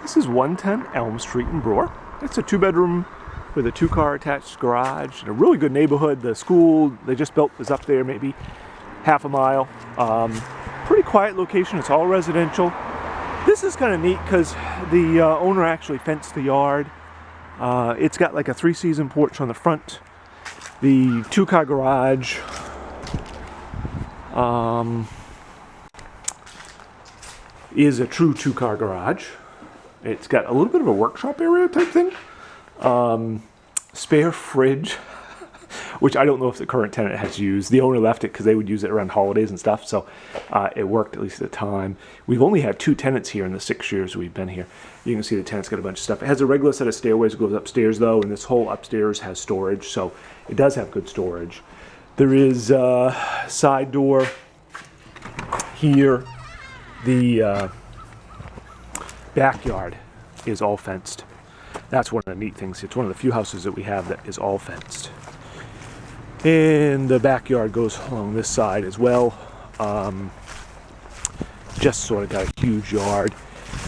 This is 110 Elm Street in Brewer. It's a 2-bedroom with a 2-car attached garage in a really good neighborhood. The school they just built is up there, maybe half a mile. Pretty quiet location. It's all residential. This is kind of neat because the owner actually fenced the yard. It's got like a 3-season porch on the front. The 2-car garage is a true 2-car garage. It's got a little bit of a workshop area type thing. Spare fridge, which I don't know if the current tenant has used. The owner left it because they would use it around holidays and stuff, so it worked at least at the time. We've only had 2 tenants here in the 6 years we've been here. You can see the tenant's got a bunch of stuff. It has a regular set of stairways that goes upstairs though, and this whole upstairs has storage, so it does have good storage. There is a side door here. The backyard is all fenced. That's one of the neat things. It's one of the few houses that we have that is all fenced. And the backyard goes along this side as well. Just sort of got a huge yard.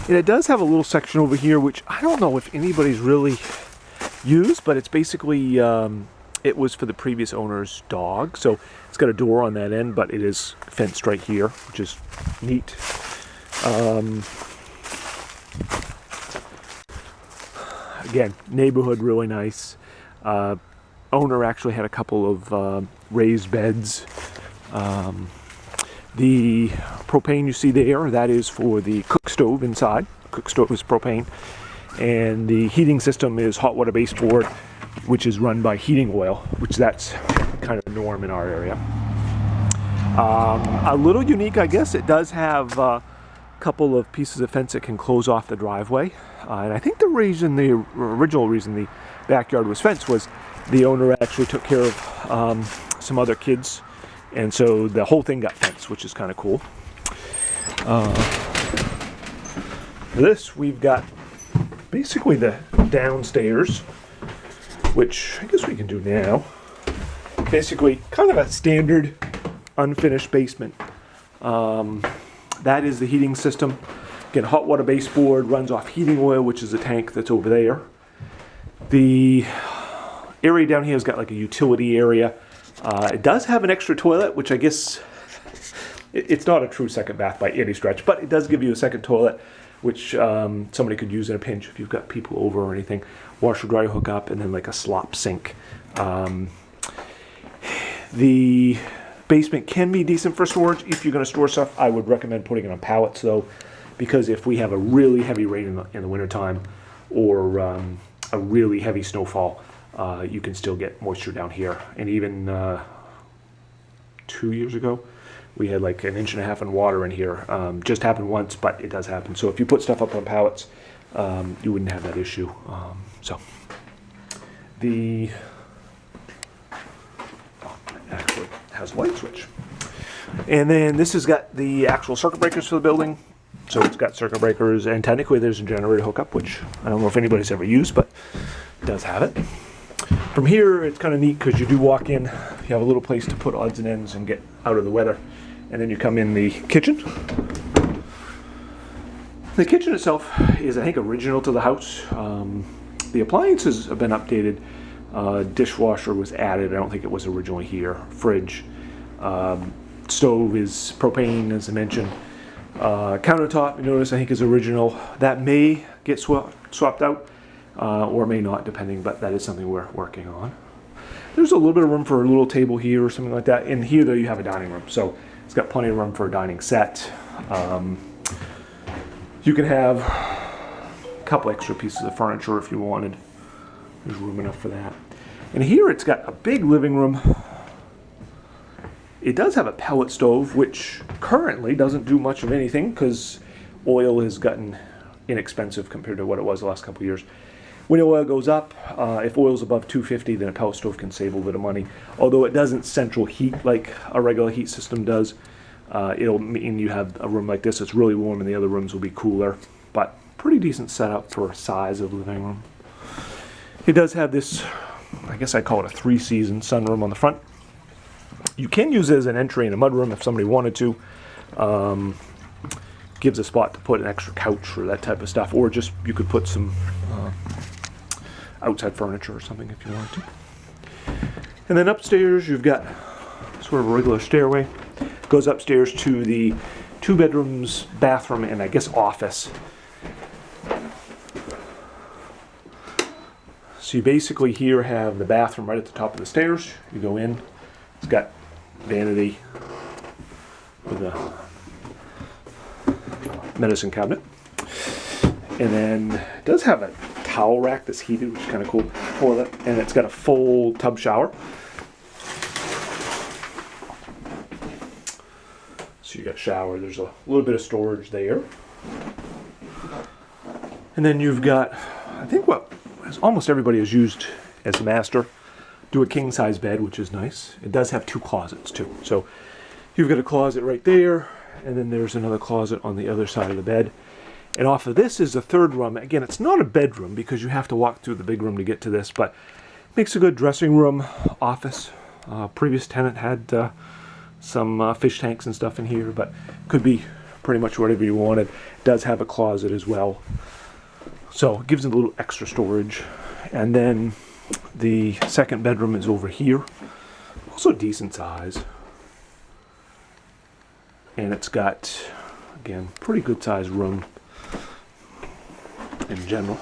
And it does have a little section over here, which I don't know if anybody's really used, but it's basically, it was for the previous owner's dog. So it's got a door on that end, but it is fenced right here, which is neat. Again, neighborhood really nice. Owner actually had a couple of raised beds. The propane you see there, that is for the cook stove inside. Cook stove is propane. And the heating system is hot water baseboard, which is run by heating oil, which that's kind of the norm in our area. A little unique, I guess. It does have couple of pieces of fence that can close off the driveway, and I think the original reason the backyard was fenced was the owner actually took care of some other kids, and so the whole thing got fenced, which is kind of cool. For this, we've got basically the downstairs, which I guess we can do now. Basically, kind of a standard unfinished basement. That is the heating system. Again, hot water baseboard, runs off heating oil, which is a tank that's over there. The area down here has got like a utility area. It does have an extra toilet, which I guess, it's not a true second bath by any stretch, but it does give you a second toilet, which somebody could use in a pinch if you've got people over or anything. Washer dryer hookup, and then like a slop sink. The basement can be decent for storage. If you're going to store stuff, I would recommend putting it on pallets though, because if we have a really heavy rain in the wintertime or a really heavy snowfall, you can still get moisture down here. And even 2 years ago, we had like 1.5 inches of water in here. Just happened once, but it does happen. So if you put stuff up on pallets, you wouldn't have that issue. The actually has a light switch. And then this has got the actual circuit breakers for the building. So it's got circuit breakers, and technically there's a generator hookup, which I don't know if anybody's ever used, but it does have it. From here, it's kind of neat because you do walk in, you have a little place to put odds and ends and get out of the weather. And then you come in the kitchen. The kitchen itself is, I think, original to the house. The appliances have been updated. Dishwasher was added. I don't think it was originally here. Fridge. Stove is propane, as I mentioned. Countertop, you notice, I think is original. That may get swapped out, or may not, depending, but that is something we're working on. There's a little bit of room for a little table here or something like that. In here, though, you have a dining room, so it's got plenty of room for a dining set. You can have a couple extra pieces of furniture if you wanted. There's room enough for that. And here it's got a big living room. It does have a pellet stove, which currently doesn't do much of anything because oil has gotten inexpensive compared to what it was the last couple of years. When oil goes up, if oil's above $2.50, then a pellet stove can save a little bit of money. Although it doesn't central heat like a regular heat system does. It'll mean you have a room like this that's really warm and the other rooms will be cooler. But pretty decent setup for a size of living room. It does have this, I guess I call it a 3-season sunroom on the front. You can use it as an entry in a mudroom if somebody wanted to. gives a spot to put an extra couch or that type of stuff, or just you could put some outside furniture or something if you wanted to. And then upstairs you've got sort of a regular stairway. Goes upstairs to the 2 bedrooms, bathroom, and I guess office. So you basically here have the bathroom right at the top of the stairs. You go in, it's got vanity with a medicine cabinet. And then it does have a towel rack that's heated, which is kind of cool. Toilet, and it's got a full tub shower. So you got a shower, there's a little bit of storage there. And then you've got, I think what almost everybody has used as a master, do a king size bed, which is nice. It does have 2 closets too. So you've got a closet right there, and then there's another closet on the other side of the bed. And off of this is the 3rd room. Again, it's not a bedroom because you have to walk through the big room to get to this, but it makes a good dressing room, office. Previous tenant had some fish tanks and stuff in here, but could be pretty much whatever you wanted. It does have a closet as well. So it gives it a little extra storage. And then the 2nd bedroom is over here. Also decent size. And it's got, again, pretty good sized room in general.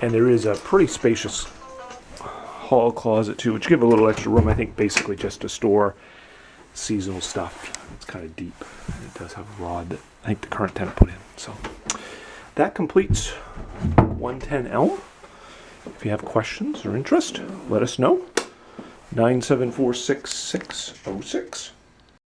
And there is a pretty spacious hall closet too, which give a little extra room, I think basically just to store seasonal stuff. It's kind of deep. It does have a rod that I think the current tenant put in. So that completes 110 Elm. If you have questions or interest, let us know. 974-6606.